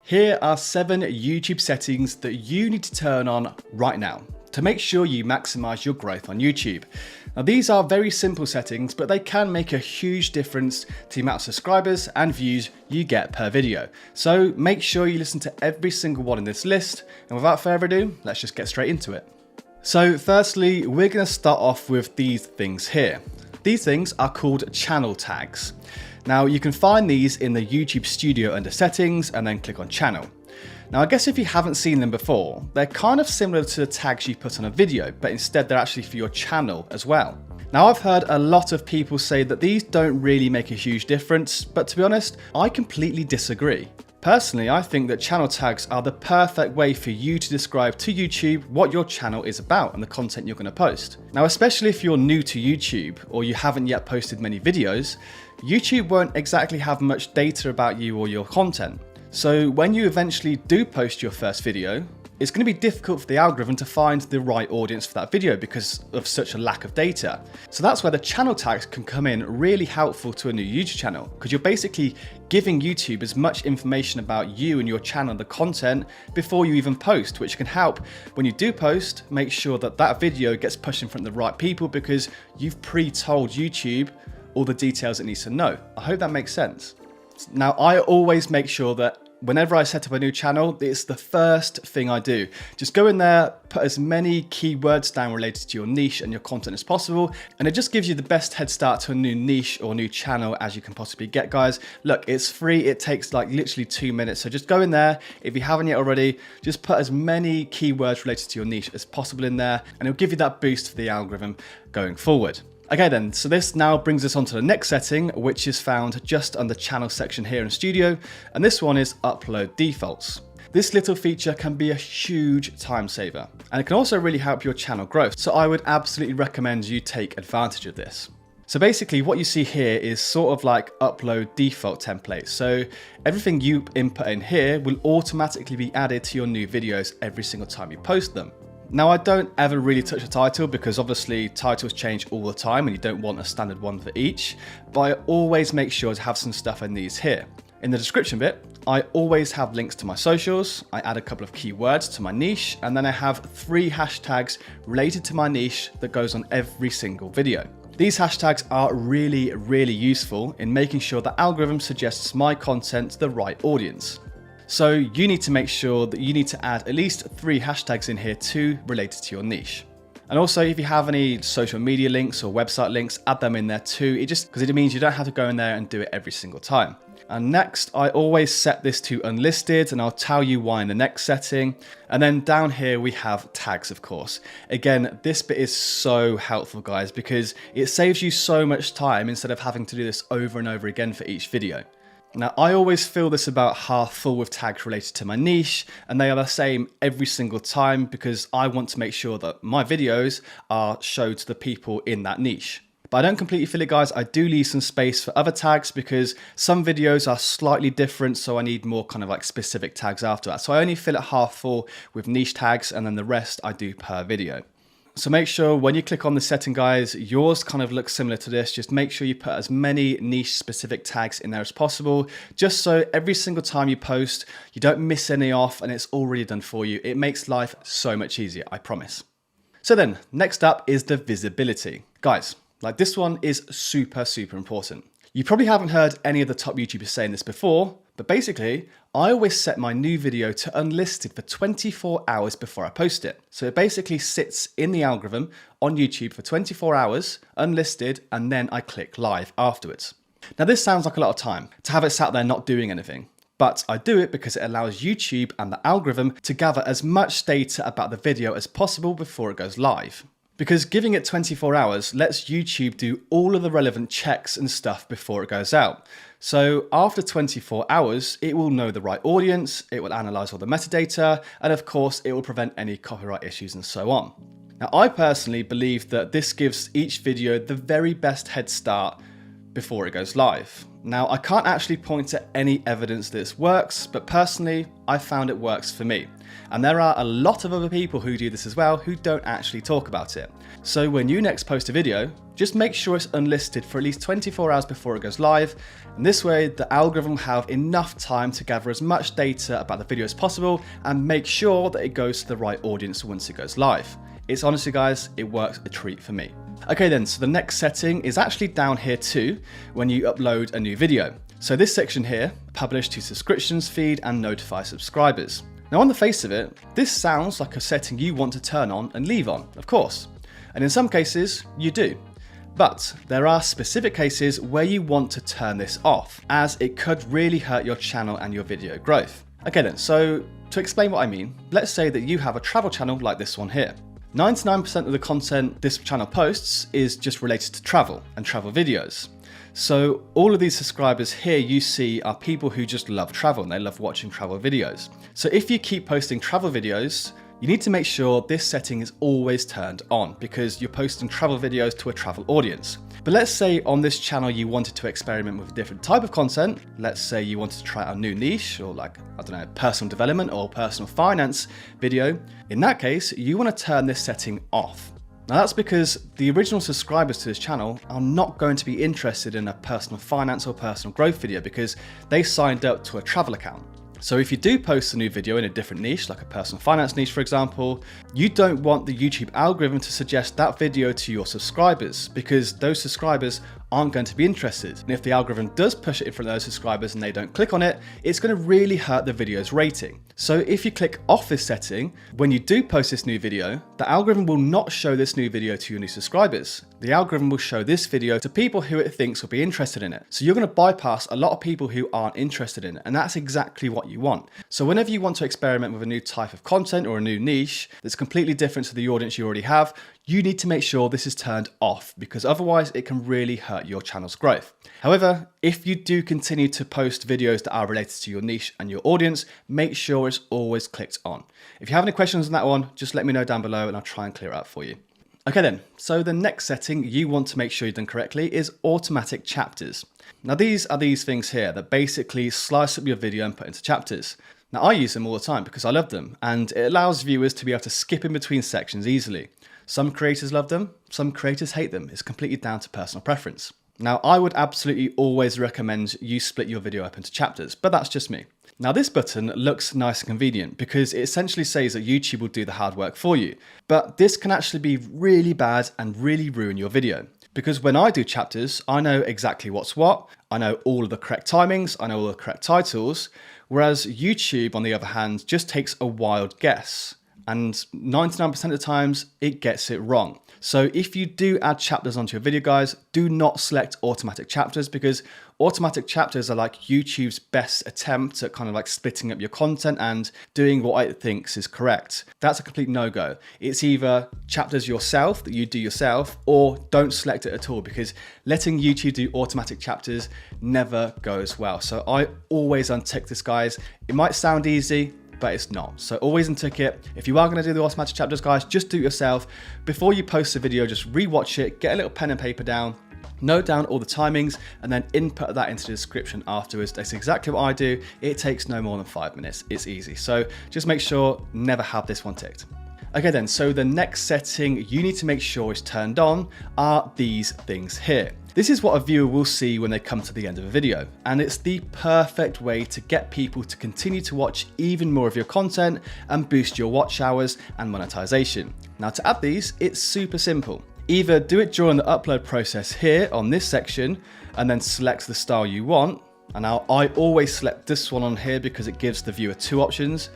Here are 7 YouTube settings that you need to turn on right now to make sure you maximize your growth on YouTube. Now these are very simple settings, but they can make a huge difference to the amount of subscribers and views you get per video. So make sure you listen to every single one in this list. And without further ado, let's just get straight into it. So firstly, we're going to start off with these things here. These things are called channel tags. Now you can find these in the YouTube Studio under settings and then click on channel. Now I guess if you haven't seen them before, they're kind of similar to the tags you put on a video, but instead they're actually for your channel as well. Now I've heard a lot of people say that these don't really make a huge difference, but to be honest, I completely disagree. Personally, I think that channel tags are the perfect way for you to describe to YouTube what your channel is about and the content you're going to post. Now, especially if you're new to YouTube or you haven't yet posted many videos, YouTube won't exactly have much data about you or your content. So when you eventually do post your first video, it's going to be difficult for the algorithm to find the right audience for that video because of such a lack of data. So that's where the channel tags can come in really helpful to a new YouTube channel, because you're basically giving YouTube as much information about you and your channel and the content before you even post, which can help when you do post, make sure that that video gets pushed in front of the right people because you've pre-told YouTube all the details it needs to know. I hope that makes sense. Now, I always make sure that whenever I set up a new channel, it's the first thing I do. Just go in there, put as many keywords down related to your niche and your content as possible, and it just gives you the best head start to a new niche or new channel as you can possibly get, guys. Look, it's free. It takes like literally 2 minutes. So just go in there. If you haven't yet already, just put as many keywords related to your niche as possible in there, and it'll give you that boost for the algorithm going forward. Okay then, so this now brings us on to the next setting, which is found just under channel section here in Studio, and this one is upload defaults. This little feature can be a huge time saver, and it can also really help your channel growth, so I would absolutely recommend you take advantage of this. So basically what you see here is sort of like upload default templates. So everything you input in here will automatically be added to your new videos every single time you post them. Now I don't ever really touch a title because obviously titles change all the time and you don't want a standard one for each, but I always make sure to have some stuff in these here. In the description bit, I always have links to my socials, I add a couple of keywords to my niche, and then I have 3 hashtags related to my niche that goes on every single video. These hashtags are really useful in making sure the algorithm suggests my content to the right audience. So you need to make sure that you need to add at least 3 hashtags in here too related to your niche. And also if you have any social media links or website links, add them in there too. Because it means you don't have to go in there and do it every single time. And next, I always set this to unlisted, and I'll tell you why in the next setting. And then down here we have tags, of course. Again, this bit is so helpful, guys, because it saves you so much time instead of having to do this over and over again for each video. Now, I always fill this about half full with tags related to my niche, and they are the same every single time because I want to make sure that my videos are shown to the people in that niche. But I don't completely fill it, guys. I do leave some space for other tags because some videos are slightly different, so I need more kind of like specific tags after that. So I only fill it half full with niche tags, and then the rest I do per video. So make sure when you click on the setting, guys, yours kind of looks similar to this. Just make sure you put as many niche specific tags in there as possible, just so every single time you post, you don't miss any off and it's already done for you. It makes life so much easier, I promise. So then next up is the visibility. Guys, like this one is super important. You probably haven't heard any of the top YouTubers saying this before, but basically, I always set my new video to unlisted for 24 hours before I post it. So it basically sits in the algorithm on YouTube for 24 hours, unlisted, and then I click live afterwards. Now this sounds like a lot of time to have it sat there not doing anything, but I do it because it allows YouTube and the algorithm to gather as much data about the video as possible before it goes live. Because giving it 24 hours lets YouTube do all of the relevant checks and stuff before it goes out. So after 24 hours, it will know the right audience, it will analyze all the metadata, and of course, it will prevent any copyright issues and so on. Now, I personally believe that this gives each video the very best head start before it goes live. Now, I can't actually point to any evidence this works, but personally, I found it works for me. And there are a lot of other people who do this as well who don't actually talk about it. So when you next post a video, just make sure it's unlisted for at least 24 hours before it goes live. And this way, the algorithm will have enough time to gather as much data about the video as possible and make sure that it goes to the right audience once it goes live. It's honestly, guys, it works a treat for me. Okay then, so the next setting is actually down here too, when you upload a new video. So this section here, publish to subscriptions feed and notify subscribers. Now on the face of it, this sounds like a setting you want to turn on and leave on, of course. And in some cases, you do. But there are specific cases where you want to turn this off, as it could really hurt your channel and your video growth. Okay then, so to explain what I mean, let's say that you have a travel channel like this one here. 99% of the content this channel posts is just related to travel and travel videos. So all of these subscribers here you see are people who just love travel and they love watching travel videos. So if you keep posting travel videos, you need to make sure this setting is always turned on because you're posting travel videos to a travel audience. But let's say on this channel you wanted to experiment with a different type of content. Let's say you wanted to try out a new niche or like, I don't know, personal development or personal finance video. In that case, you want to turn this setting off. Now that's because the original subscribers to this channel are not going to be interested in a personal finance or personal growth video because they signed up to a travel account. So if you do post a new video in a different niche, like a personal finance niche, for example, you don't want the YouTube algorithm to suggest that video to your subscribers because those subscribers aren't going to be interested. And if the algorithm does push it in front of those subscribers and they don't click on it, it's going to really hurt the video's rating. So if you click off this setting, when you do post this new video, the algorithm will not show this new video to your new subscribers. The algorithm will show this video to people who it thinks will be interested in it. So you're going to bypass a lot of people who aren't interested in it. And that's exactly what you want. So whenever you want to experiment with a new type of content or a new niche that's completely different to the audience you already have, you need to make sure this is turned off because otherwise it can really hurt your channel's growth. However, if you do continue to post videos that are related to your niche and your audience, make sure it's always clicked on. If you have any questions on that one, just let me know down below and I'll try and clear it up for you. Okay then, so the next setting you want to make sure you've done correctly is automatic chapters. Now these are these things here that basically slice up your video and put into chapters. Now I use them all the time because I love them and it allows viewers to be able to skip in between sections easily. Some creators love them, some creators hate them. It's completely down to personal preference. Now, I would absolutely always recommend you split your video up into chapters, but that's just me. Now, this button looks nice and convenient because it essentially says that YouTube will do the hard work for you. But this can actually be really bad and really ruin your video. Because when I do chapters, I know exactly what's what, I know all of the correct timings, I know all the correct titles, whereas YouTube, on the other hand, just takes a wild guess. And 99% of the times, it gets it wrong. So if you do add chapters onto your video, guys, do not select automatic chapters because automatic chapters are like YouTube's best attempt at kind of like splitting up your content and doing what it thinks is correct. That's a complete no-go. It's either chapters yourself that you do yourself or don't select it at all because letting YouTube do automatic chapters never goes well. So I always untick this, guys. It might sound easy, but it's not. So always untick it. If you are going to do the automatic chapters, guys, just do it yourself. Before you post the video, just rewatch it, get a little pen and paper down, note down all the timings, and then input that into the description afterwards. That's exactly what I do. It takes no more than 5 minutes. It's easy. So just make sure never have this one ticked. Okay then, so the next setting you need to make sure is turned on are these things here. This is what a viewer will see when they come to the end of a video, and it's the perfect way to get people to continue to watch even more of your content and boost your watch hours and monetization. Now to add these, it's super simple. Either do it during the upload process here on this section and then select the style you want. And now I always select this one on here because it gives the viewer 2 options.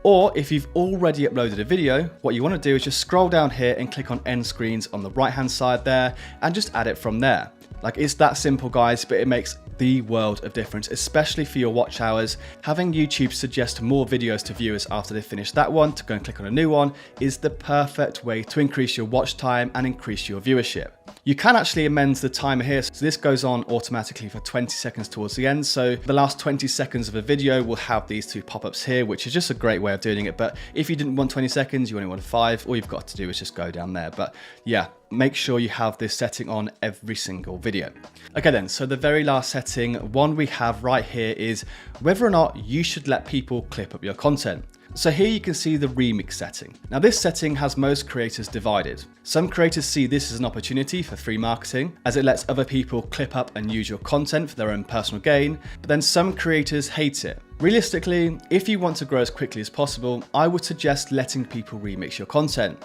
Or if you've already uploaded a video, what you want to do is just scroll down here and click on end screens on the right hand side there and just add it from there. Like, it's that simple, guys, but it makes the world of difference, especially for your watch hours. Having YouTube suggest more videos to viewers after they finish that one to go and click on a new one is the perfect way to increase your watch time and increase your viewership. You can actually amend the timer here. So this goes on automatically for 20 seconds towards the end. So the last 20 seconds of a video will have these two pop-ups here, which is just a great way of doing it. But if you didn't want 20 seconds, you only want 5, all you've got to do is just go down there. But yeah, make sure you have this setting on every single video. Okay then, so the very last setting, one we have right here is whether or not you should let people clip up your content. So here you can see the remix setting. Now this setting has most creators divided. Some creators see this as an opportunity for free marketing, as it lets other people clip up and use your content for their own personal gain, but then some creators hate it. Realistically, if you want to grow as quickly as possible, I would suggest letting people remix your content.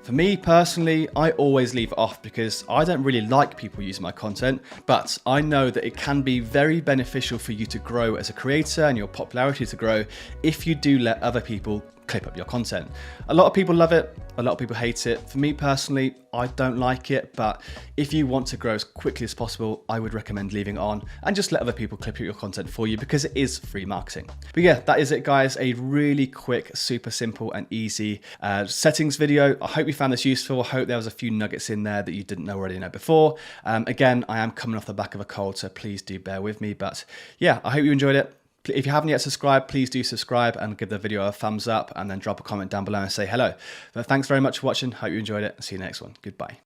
For me personally, I always leave it off because I don't really like people using my content, but I know that it can be very beneficial for you to grow as a creator and your popularity to grow if you do let other people clip up your content. A lot of people love it, a lot of people hate it. For me personally, I don't like it, but if you want to grow as quickly as possible, I would recommend leaving it on and just let other people clip up your content for you because it is free marketing. But yeah, that is it guys, a really quick, super simple and easy settings video. I hope you found this useful. I hope there was a few nuggets in there that you didn't already know before. Again, I am coming off the back of a cold, so please do bear with me. But yeah, I hope you enjoyed it. If you haven't yet subscribed, please do subscribe and give the video a thumbs up and then drop a comment down below and say hello. But thanks very much for watching. Hope you enjoyed it. See you next one. Goodbye.